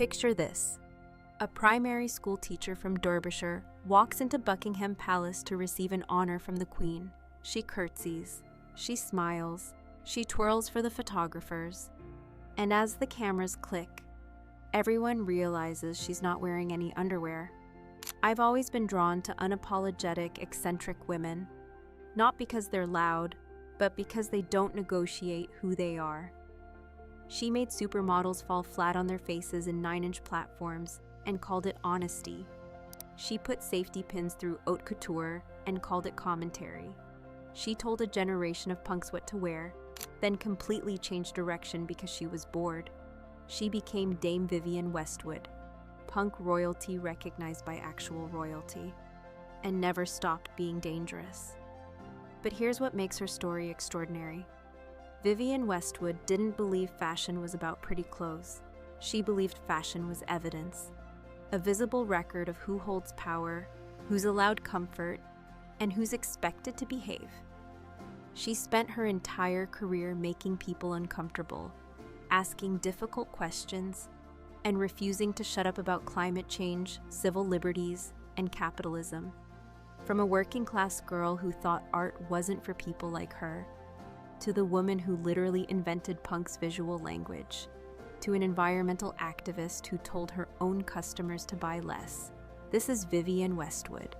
Picture this. A primary school teacher from Derbyshire walks into Buckingham Palace to receive an honor from the Queen. She curtsies, she smiles, she twirls for the photographers, and as the cameras click, everyone realizes she's not wearing any underwear. I've always been drawn to unapologetic, eccentric women, not because they're loud, but because they don't negotiate who they are. She made supermodels fall flat on their faces in 9-inch platforms and called it honesty. She put safety pins through haute couture and called it commentary. She told a generation of punks what to wear, then completely changed direction because she was bored. She became Dame Vivienne Westwood, punk royalty recognized by actual royalty, and never stopped being dangerous. But here's what makes her story extraordinary. Vivienne Westwood didn't believe fashion was about pretty clothes. She believed fashion was evidence, a visible record of who holds power, who's allowed comfort, and who's expected to behave. She spent her entire career making people uncomfortable, asking difficult questions, and refusing to shut up about climate change, civil liberties, and capitalism. From a working-class girl who thought art wasn't for people like her, to the woman who literally invented punk's visual language, to an environmental activist who told her own customers to buy less. This is Vivienne Westwood.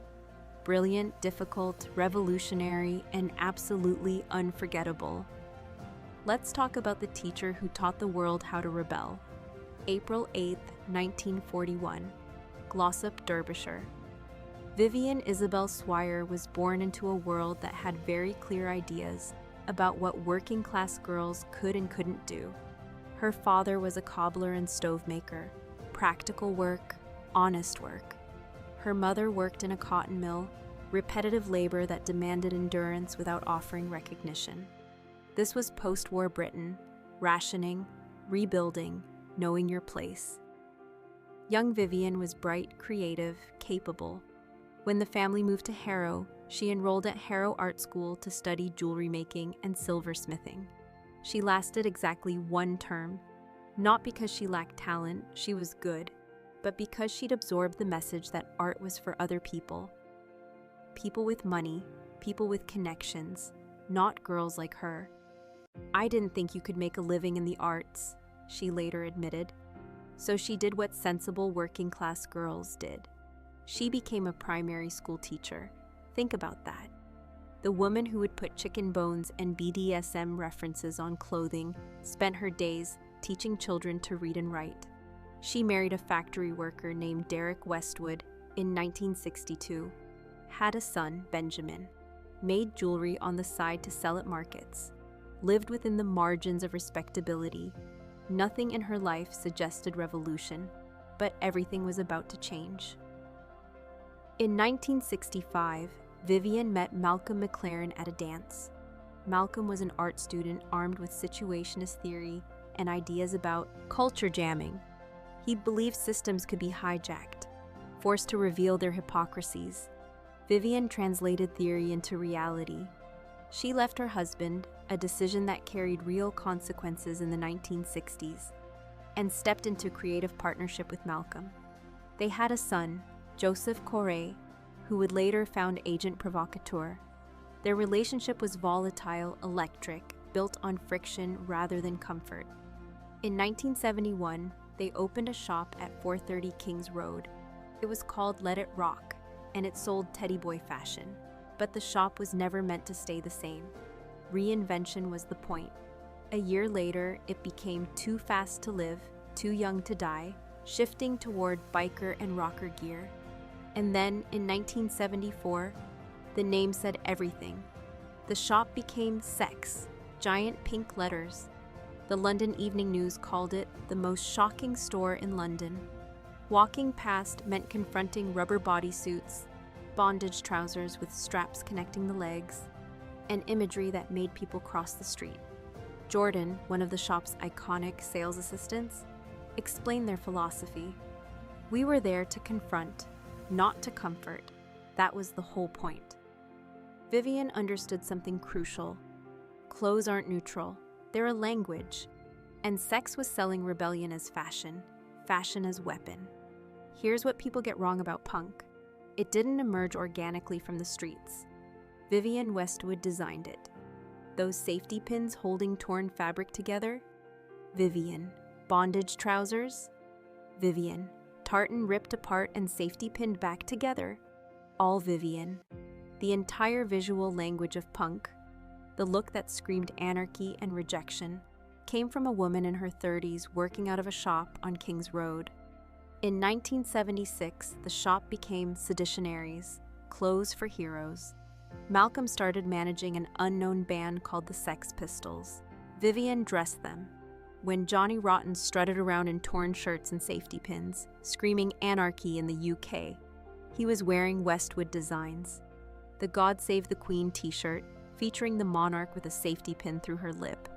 Brilliant, difficult, revolutionary, and absolutely unforgettable. Let's talk about the teacher who taught the world how to rebel. April 8, 1941, Glossop, Derbyshire. Vivienne Isabel Swire was born into a world that had very clear ideas about what working-class girls could and couldn't do. Her father was a cobbler and stove maker, practical work, honest work. Her mother worked in a cotton mill, repetitive labor that demanded endurance without offering recognition. This was post-war Britain, rationing, rebuilding, knowing your place. Young Vivienne was bright, creative, capable. When the family moved to Harrow, she enrolled at Harrow Art School to study jewelry making and silversmithing. She lasted exactly 1 term, not because she lacked talent, she was good, but because she'd absorbed the message that art was for other people. People with money, people with connections, not girls like her. "I didn't think you could make a living in the arts," she later admitted. So she did what sensible working-class girls did. She became a primary school teacher. Think about that. The woman who would put chicken bones and BDSM references on clothing spent her days teaching children to read and write. She married a factory worker named Derek Westwood in 1962, had a son, Benjamin, made jewelry on the side to sell at markets, lived within the margins of respectability. Nothing in her life suggested revolution, but everything was about to change. In 1965, Vivienne met Malcolm McLaren at a dance. Malcolm was an art student armed with Situationist theory and ideas about culture jamming. He believed systems could be hijacked, forced to reveal their hypocrisies. Vivienne translated theory into reality. She left her husband, a decision that carried real consequences in the 1960s, and stepped into creative partnership with Malcolm. They had a son, Joseph Corey, who would later found Agent Provocateur. Their relationship was volatile, electric, built on friction rather than comfort. In 1971, they opened a shop at 430 Kings Road. It was called Let It Rock, and it sold teddy boy fashion. But the shop was never meant to stay the same. Reinvention was the point. A year later, it became Too Fast to Live, Too Young to Die, shifting toward biker and rocker gear. And then, in 1974, the name said everything. The shop became Sex, giant pink letters. The London Evening News called it the most shocking store in London. Walking past meant confronting rubber bodysuits, bondage trousers with straps connecting the legs, and imagery that made people cross the street. Jordan, one of the shop's iconic sales assistants, explained their philosophy. "We were there to confront, not to comfort. That was the whole point." Vivienne understood something crucial. Clothes aren't neutral. They're a language. And sex was selling rebellion as fashion fashion as weapon. Here's what people get wrong about punk. It didn't emerge organically from the streets. Vivienne Westwood designed it. Those safety pins holding torn fabric together? Vivienne. Bondage trousers? Vivienne. Tartan ripped apart and safety pinned back together? All Vivienne. The entire visual language of punk, the look that screamed anarchy and rejection, came from a woman in her 30s working out of a shop on King's Road. In 1976, the shop became Situationist, clothes for heroes. Malcolm started managing an unknown band called the Sex Pistols. Vivienne dressed them. When Johnny Rotten strutted around in torn shirts and safety pins, screaming anarchy in the UK, he was wearing Westwood designs. The God Save the Queen t-shirt, featuring the monarch with a safety pin through her lip,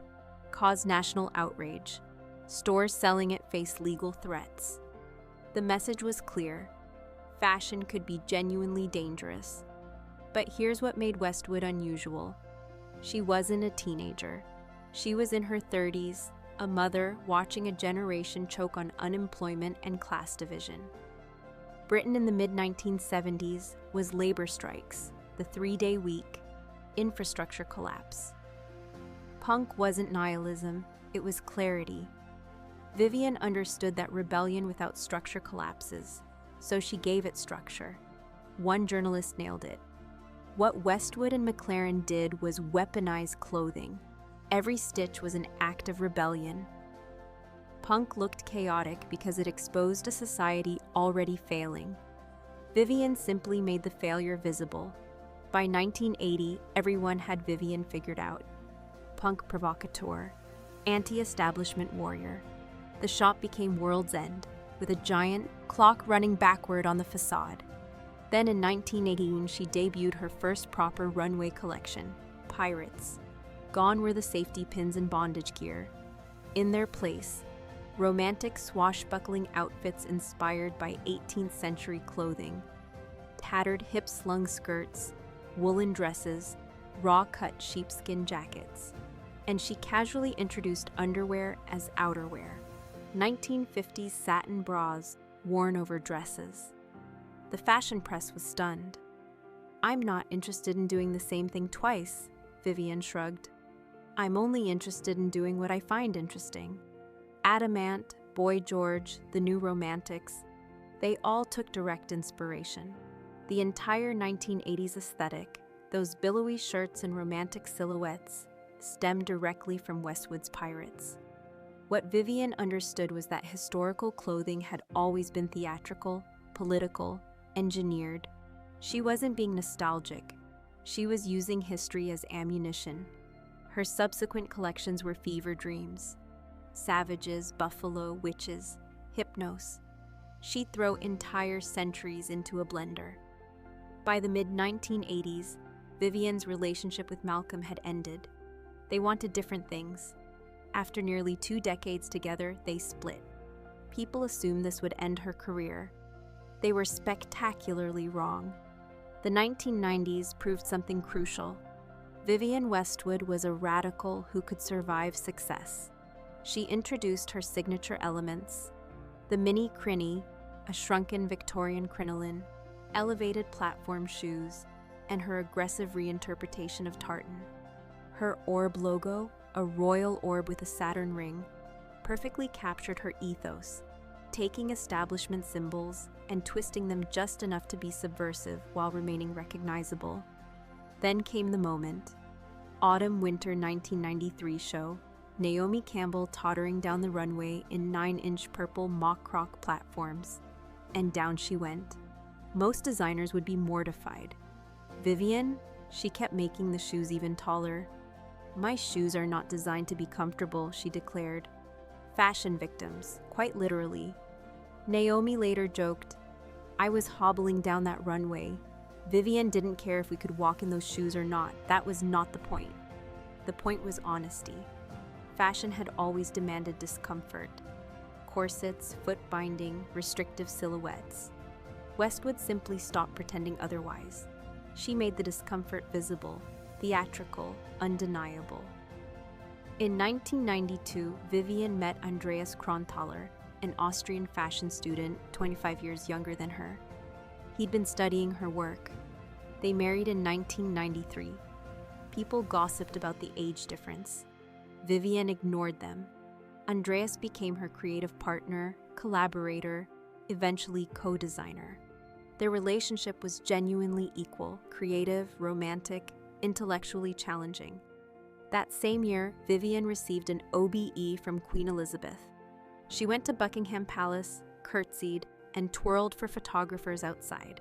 caused national outrage. Stores selling it faced legal threats. The message was clear. Fashion could be genuinely dangerous. But here's what made Westwood unusual. She wasn't a teenager. She was in her 30s, a mother watching a generation choke on unemployment and class division. Britain in the mid-1970s was labor strikes, the 3-day week, infrastructure collapse. Punk wasn't nihilism, it was clarity. Vivienne understood that rebellion without structure collapses, so she gave it structure. One journalist nailed it. What Westwood and McLaren did was weaponize clothing. Every stitch was an act of rebellion. Punk looked chaotic because it exposed a society already failing. Vivienne simply made the failure visible. By 1980, everyone had Vivienne figured out. Punk provocateur, anti-establishment warrior. The shop became World's End, with a giant clock running backward on the facade. Then in 1918, she debuted her first proper runway collection, Pirates. Gone were the safety pins and bondage gear. In their place, romantic swashbuckling outfits inspired by 18th century clothing, tattered hip-slung skirts, woolen dresses, raw-cut sheepskin jackets. And she casually introduced underwear as outerwear. 1950s satin bras worn over dresses. The fashion press was stunned. "I'm not interested in doing the same thing twice," Vivienne shrugged. "I'm only interested in doing what I find interesting." Adamant, Boy George, the New Romantics, they all took direct inspiration. The entire 1980s aesthetic, those billowy shirts and romantic silhouettes, stemmed directly from Westwood's Pirates. What Vivienne understood was that historical clothing had always been theatrical, political, engineered. She wasn't being nostalgic. She was using history as ammunition. Her subsequent collections were fever dreams. Savages, buffalo, witches, hypnos. She'd throw entire centuries into a blender. By the mid-1980s, Vivienne's relationship with Malcolm had ended. They wanted different things. After nearly 2 decades together, they split. People assumed this would end her career. They were spectacularly wrong. The 1990s proved something crucial. Vivienne Westwood was a radical who could survive success. She introduced her signature elements: the mini crinny, a shrunken Victorian crinoline, elevated platform shoes, and her aggressive reinterpretation of tartan. Her orb logo, a royal orb with a Saturn ring, perfectly captured her ethos, taking establishment symbols and twisting them just enough to be subversive while remaining recognizable. Then came the moment. Autumn-winter 1993 show, Naomi Campbell tottering down the runway in 9-inch purple mock croc platforms. And down she went. Most designers would be mortified. Vivienne, she kept making the shoes even taller. "My shoes are not designed to be comfortable," she declared. Fashion victims, quite literally. Naomi later joked, "I was hobbling down that runway. Vivienne didn't care if we could walk in those shoes or not. That was not the point. The point was honesty." Fashion had always demanded discomfort. Corsets, foot binding, restrictive silhouettes. Westwood simply stopped pretending otherwise. She made the discomfort visible, theatrical, undeniable. In 1992, Vivienne met Andreas Kronthaler, an Austrian fashion student 25 years younger than her. He'd been studying her work. They married in 1993. People gossiped about the age difference. Vivienne ignored them. Andreas became her creative partner, collaborator, eventually co-designer. Their relationship was genuinely equal, creative, romantic, intellectually challenging. That same year, Vivienne received an OBE from Queen Elizabeth. She went to Buckingham Palace, curtsied, and twirled for photographers outside.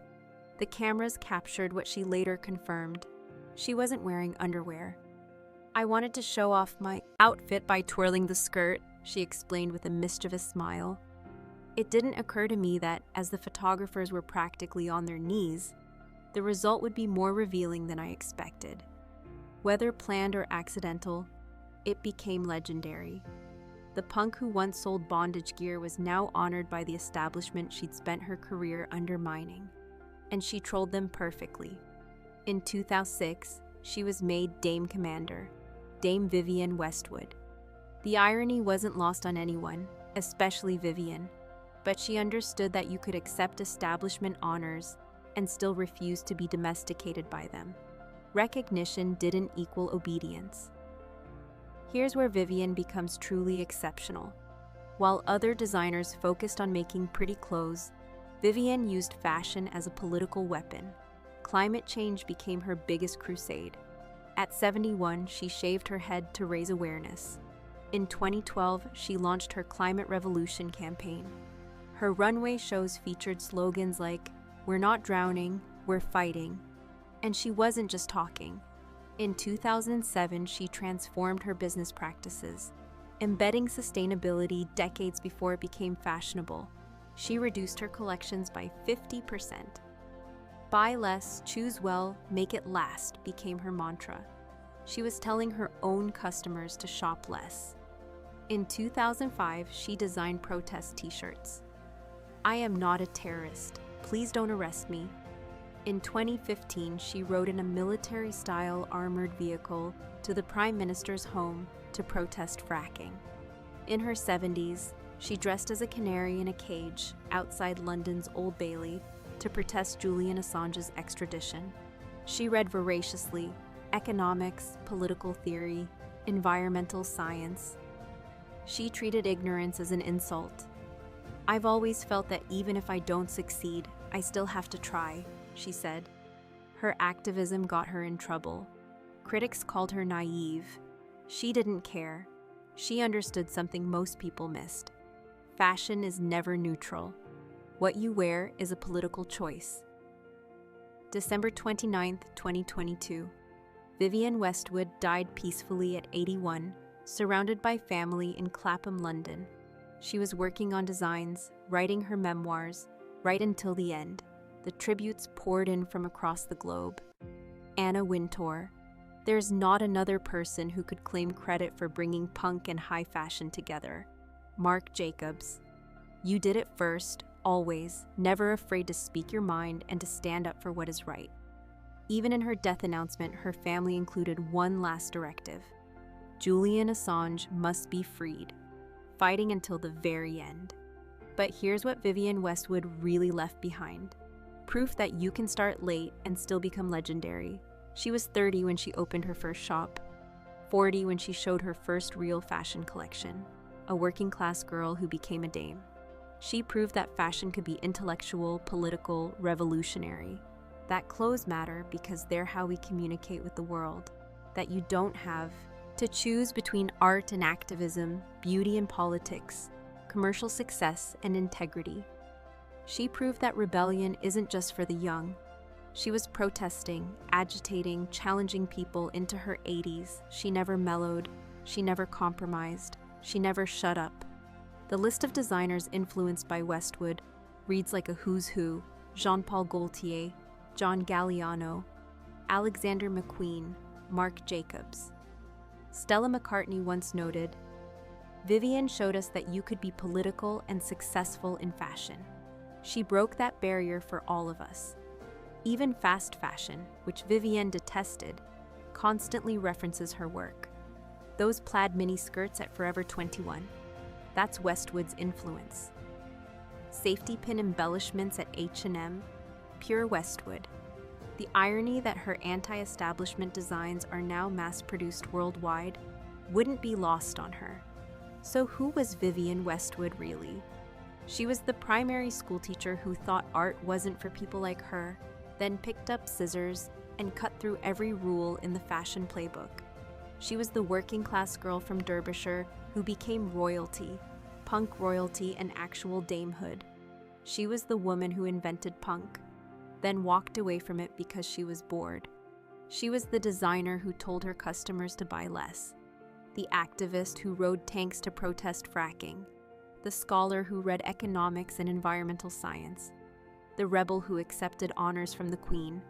The cameras captured what she later confirmed. She wasn't wearing underwear. "I wanted to show off my outfit by twirling the skirt," she explained with a mischievous smile. "It didn't occur to me that, as the photographers were practically on their knees, the result would be more revealing than I expected." Whether planned or accidental, it became legendary. The punk who once sold bondage gear was now honored by the establishment she'd spent her career undermining. And she trolled them perfectly. In 2006, she was made Dame Commander, Dame Vivienne Westwood. The irony wasn't lost on anyone, especially Vivienne, but she understood that you could accept establishment honors and still refuse to be domesticated by them. Recognition didn't equal obedience. Here's where Vivienne becomes truly exceptional. While other designers focused on making pretty clothes, Vivienne used fashion as a political weapon. Climate change became her biggest crusade. At 71, she shaved her head to raise awareness. In 2012, she launched her Climate Revolution campaign. Her runway shows featured slogans like, "We're not drowning, we're fighting." And she wasn't just talking. In 2007, she transformed her business practices, embedding sustainability decades before it became fashionable. She reduced her collections by 50%. "Buy less, choose well, make it last" became her mantra. She was telling her own customers to shop less. In 2005, she designed protest t-shirts. "I am not a terrorist. Please don't arrest me." In 2015, she rode in a military-style armored vehicle to the Prime Minister's home to protest fracking. In her 70s, she dressed as a canary in a cage outside London's Old Bailey to protest Julian Assange's extradition. She read voraciously economics, political theory, environmental science. She treated ignorance as an insult. "I've always felt that even if I don't succeed, I still have to try," she said. Her activism got her in trouble. Critics called her naive. She didn't care. She understood something most people missed. Fashion is never neutral. What you wear is a political choice. December 29, 2022. Vivienne Westwood died peacefully at 81, surrounded by family in Clapham, London. She was working on designs, writing her memoirs, right until the end. The tributes poured in from across the globe. Anna Wintour. There's not another person who could claim credit for bringing punk and high fashion together. Marc Jacobs. You did it first, always, never afraid to speak your mind and to stand up for what is right. Even in her death announcement, her family included one last directive. Julian Assange must be freed, fighting until the very end. But here's what Vivienne Westwood really left behind. Proof that you can start late and still become legendary. She was 30 when she opened her first shop, 40 when she showed her first real fashion collection, a working-class girl who became a dame. She proved that fashion could be intellectual, political, revolutionary. That clothes matter because they're how we communicate with the world, that you don't have to choose between art and activism, beauty and politics, commercial success and integrity. She proved that rebellion isn't just for the young. She was protesting, agitating, challenging people into her 80s. She never mellowed. She never compromised. She never shut up. The list of designers influenced by Westwood reads like a who's who: Jean-Paul Gaultier, John Galliano, Alexander McQueen, Marc Jacobs. Stella McCartney once noted, "Vivienne showed us that you could be political and successful in fashion." She broke that barrier for all of us. Even fast fashion, which Vivienne detested, constantly references her work. Those plaid mini skirts at Forever 21. That's Westwood's influence. Safety pin embellishments at H&M, pure Westwood. The irony that her anti-establishment designs are now mass-produced worldwide wouldn't be lost on her. So who was Vivienne Westwood really? She was the primary school teacher who thought art wasn't for people like her, then picked up scissors and cut through every rule in the fashion playbook. She was the working-class girl from Derbyshire who became royalty, punk royalty and actual damehood. She was the woman who invented punk, then walked away from it because she was bored. She was the designer who told her customers to buy less, the activist who rode tanks to protest fracking, the scholar who read economics and environmental science, the rebel who accepted honors from the Queen,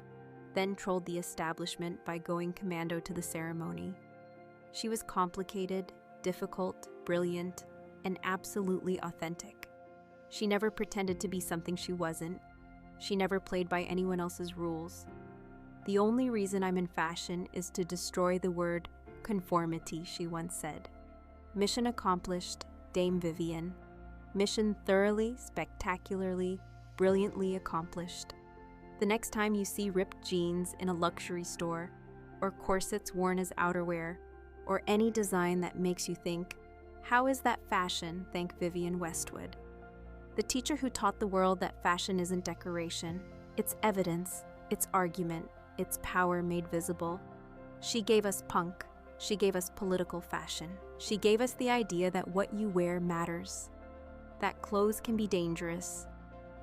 then trolled the establishment by going commando to the ceremony. She was complicated, difficult, brilliant, and absolutely authentic. She never pretended to be something she wasn't. She never played by anyone else's rules. The only reason I'm in fashion is to destroy the word conformity, she once said. Mission accomplished, Dame Vivienne. Mission thoroughly, spectacularly, brilliantly accomplished. The next time you see ripped jeans in a luxury store, or corsets worn as outerwear, or any design that makes you think, how is that fashion? Thank Vivienne Westwood. The teacher who taught the world that fashion isn't decoration, it's evidence, it's argument, it's power made visible. She gave us punk. She gave us political fashion. She gave us the idea that what you wear matters, that clothes can be dangerous,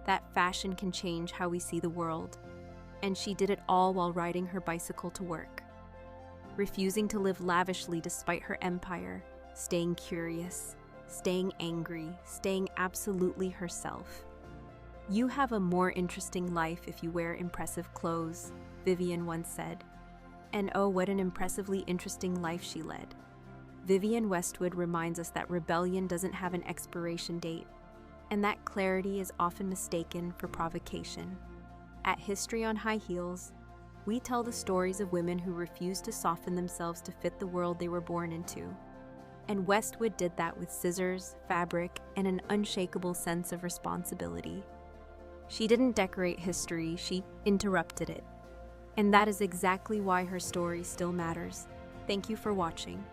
that fashion can change how we see the world. And she did it all while riding her bicycle to work, refusing to live lavishly despite her empire, staying curious, staying angry, staying absolutely herself. You have a more interesting life if you wear impressive clothes, Vivienne once said. And oh, what an impressively interesting life she led. Vivienne Westwood reminds us that rebellion doesn't have an expiration date, and that clarity is often mistaken for provocation. At History on High Heels, we tell the stories of women who refused to soften themselves to fit the world they were born into. And Westwood did that with scissors, fabric, and an unshakable sense of responsibility. She didn't decorate history, she interrupted it. And that is exactly why her story still matters. Thank you for watching.